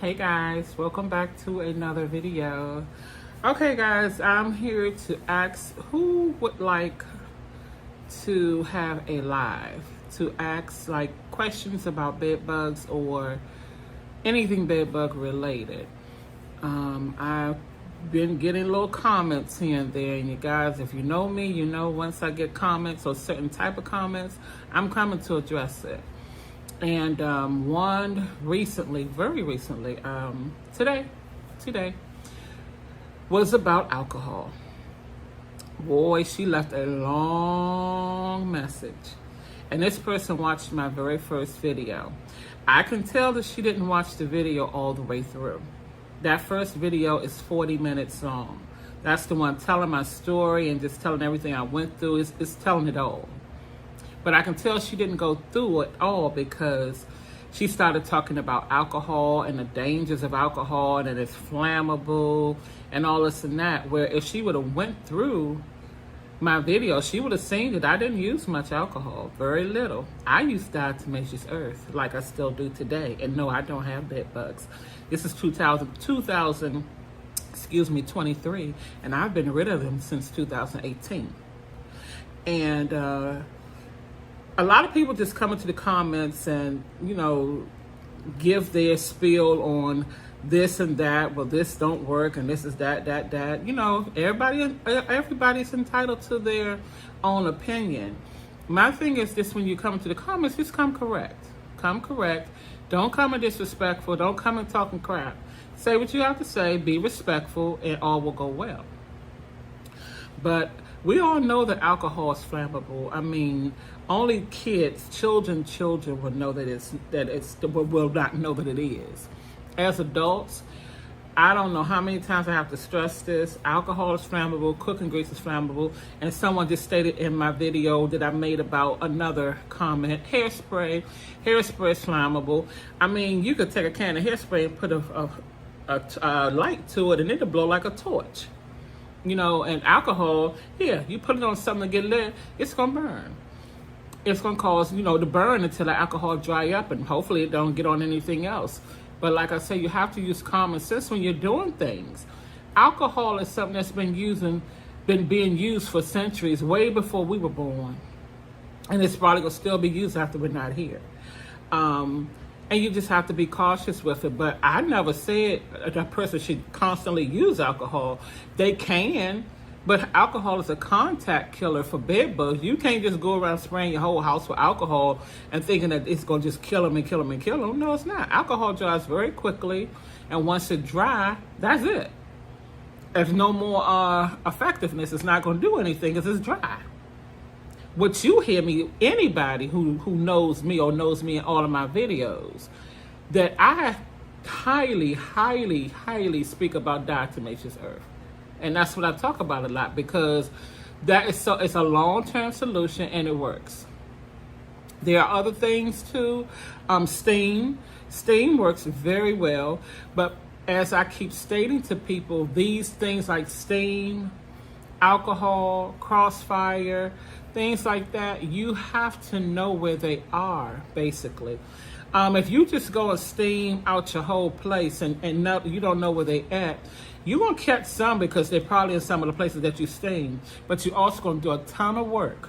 Hey guys, welcome back to another video. Okay guys, I'm here to ask who would like to have a live to ask like questions about bed bugs or anything bed bug related. I've been getting little comments here and there, and you guys, if you know me, you know once I get comments or certain type of comments, I'm coming to address it. And one recently, very recently, today, was about alcohol. Boy, she left a long message. And this person watched my very first video. I can tell that she didn't watch the video all the way through. That first video is 40 minutes long. That's the one telling my story and just telling everything I went through. It's telling it all. But I can tell she didn't go through it all because she started talking about alcohol and the dangers of alcohol and that it's flammable and all this and that. Where if she would have went through my video, she would have seen that I didn't use much alcohol, very little. I used diatomaceous earth like I still do today. And no, I don't have bed bugs. This is 23, and I've been rid of them since 2018. And a lot of people just come into the comments and, you know, give their spiel on this and that. Well, this don't work and this is that. You know, everybody's entitled to their own opinion. My thing is this: when you come into the comments, just come correct. Come correct. Don't come in disrespectful. Don't come in talking crap. Say what you have to say. Be respectful, and all will go well. But we all know that alcohol is flammable. I mean, only kids, children will know will not know that it is. As adults, I don't know how many times I have to stress this. Alcohol is flammable, cooking grease is flammable, and someone just stated in my video that I made about another comment, hairspray is flammable. I mean, you could take a can of hairspray and put a light to it and it'll blow like a torch. You know, and alcohol, here, you put it on something to get lit, it's gonna burn. It's gonna cause, you know, to burn until the alcohol dry up, and hopefully it don't get on anything else. But like I say, you have to use common sense when you're doing things. Alcohol is something that's been being used for centuries, way before we were born. And it's probably gonna still be used after we're not here. And you just have to be cautious with it. But I never said a person should constantly use alcohol. They can, but alcohol is a contact killer for bed bugs. You can't just go around spraying your whole house with alcohol and thinking that it's going to just kill them. No, it's not. Alcohol dries very quickly, and once it dry, that's it. There's no more effectiveness. It's not going to do anything because it's dry. What you hear me, anybody who knows me or knows me in all of my videos, that I highly speak about diatomaceous earth. And that's what I talk about a lot, because it's a long-term solution and it works. There are other things too. Steam works very well, but as I keep stating to people, these things like steam, alcohol, Crossfire, things like that, you have to know where they are, basically. If you just go and steam out your whole place and you don't know where they at, you're going to catch some because they're probably in some of the places that you steam, but you're also going to do a ton of work.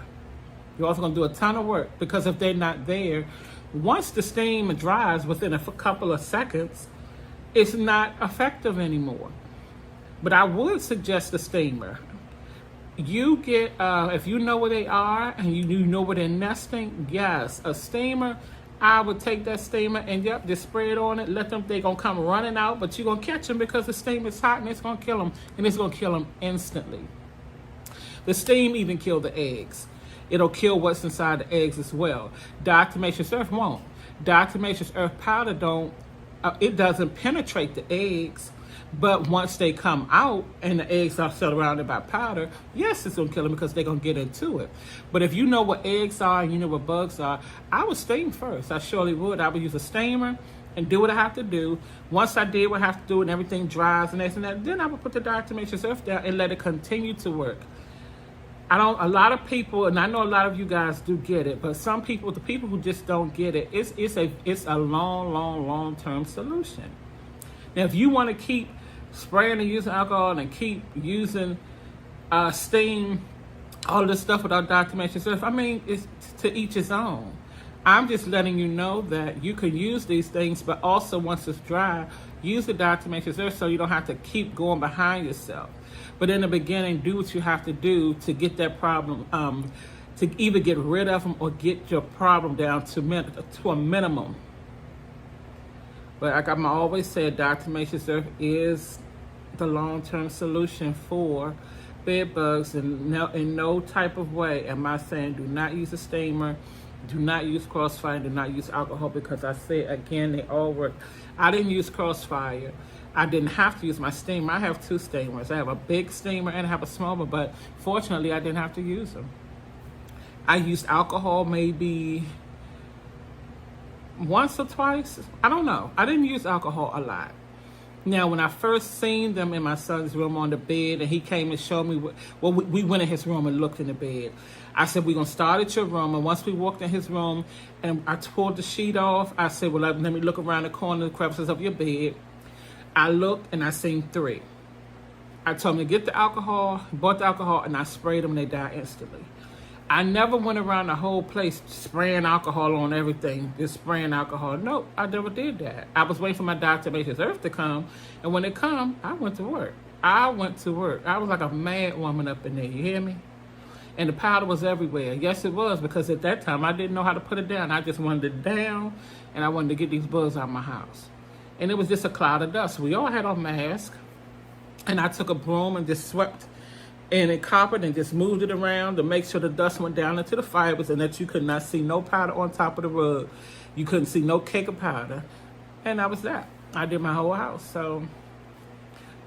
Because if they're not there, once the steam dries within a couple of seconds, it's not effective anymore. But I would suggest a steamer. You get, if you know where they are and you know where they're nesting, yes, a steamer. I would take that steamer and just spray it on it. They're gonna come running out, but you're gonna catch them because the steam is hot and it's gonna kill them, and it's gonna kill them instantly. The steam even kill the eggs. It'll kill what's inside the eggs as well. Diatomaceous earth won't. Diatomaceous earth powder it doesn't penetrate the eggs. But once they come out and the eggs are surrounded by powder, yes, it's going to kill them because they're going to get into it. But if you know what eggs are and you know what bugs are, I would steam first. I surely would. I would use a steamer and do what I have to do. Once I did what I have to do and everything dries and this and that, then I would put the diatomaceous earth down and let it continue to work. A lot of people, and I know a lot of you guys do get it, but some people, the people who just don't get it, it's a long-term solution. Now, if you want to keep spraying and using alcohol and keep using steam, all this stuff without documentation stuff, I mean, it's to each his own. I'm just letting you know that you can use these things, but also once it's dry, use the documentation stuff so you don't have to keep going behind yourself. But in the beginning, do what you have to do to get that problem, to either get rid of them or get your problem down to a minimum. But like I'm always said, documentation stuff is the long-term solution for bed bugs, and in no type of way am I saying do not use a steamer, do not use Crossfire, do not use alcohol, because I say again, they all work. I didn't use Crossfire. I didn't have to use my steamer. I have 2 steamers. I have a big steamer and I have a small one, but fortunately I didn't have to use them. I used alcohol maybe once or twice. I don't know. I didn't use alcohol a lot. Now, when I first seen them in my son's room on the bed, and he came and showed me, we went in his room and looked in the bed. I said, we're going to start at your room. And once we walked in his room and I pulled the sheet off, I said, well, let me look around the corner, the crevices of your bed. I looked and I seen 3. I told him to get the alcohol, bought the alcohol, and I sprayed them and they died instantly. I never went around the whole place spraying alcohol on everything, just spraying alcohol. No, I never did that. I was waiting for my documentation earth to come, and when it come, I went to work. I was like a mad woman up in there, you hear me? And the powder was everywhere. Yes, it was, because at that time, I didn't know how to put it down. I just wanted it down, and I wanted to get these bugs out of my house. And it was just a cloud of dust. We all had our masks, and I took a broom and just swept and it covered and just moved it around to make sure the dust went down into the fibers and that you could not see no powder on top of the rug. You couldn't see no cake of powder. And that was that. I did my whole house. So,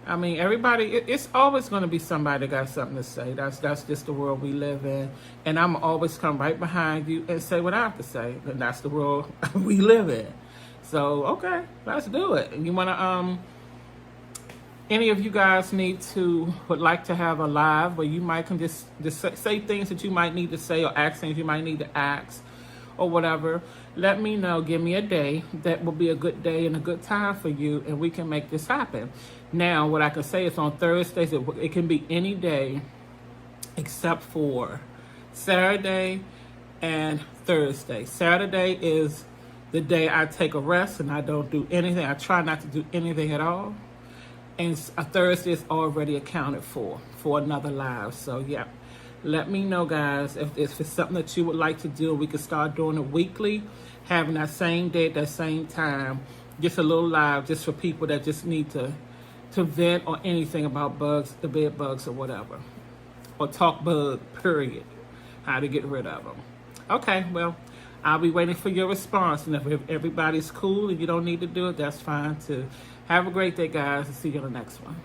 I mean, everybody, it's always going to be somebody that got something to say. That's just the world we live in. And I'm always come right behind you and say what I have to say. And that's the world we live in. So, okay, let's do it. You want to, any of you guys would like to have a live where you might can just say things that you might need to say, or ask things you might need to ask, or whatever, let me know. Give me a day that will be a good day and a good time for you, and we can make this happen. Now, what I can say is on Thursdays, it can be any day except for Saturday and Thursday. Saturday is the day I take a rest and I don't do anything. I try not to do anything at all. And a Thursday is already accounted for another live. So, yeah, let me know, guys, if it's something that you would like to do. We could start doing it weekly, having that same day at that same time. Just a little live just for people that just need to vent or anything about bugs, the bed bugs or whatever. Or talk bug, period. How to get rid of them. Okay, well, I'll be waiting for your response. And if everybody's cool and you don't need to do it, that's fine too. Have a great day, guys, and see you on the next one.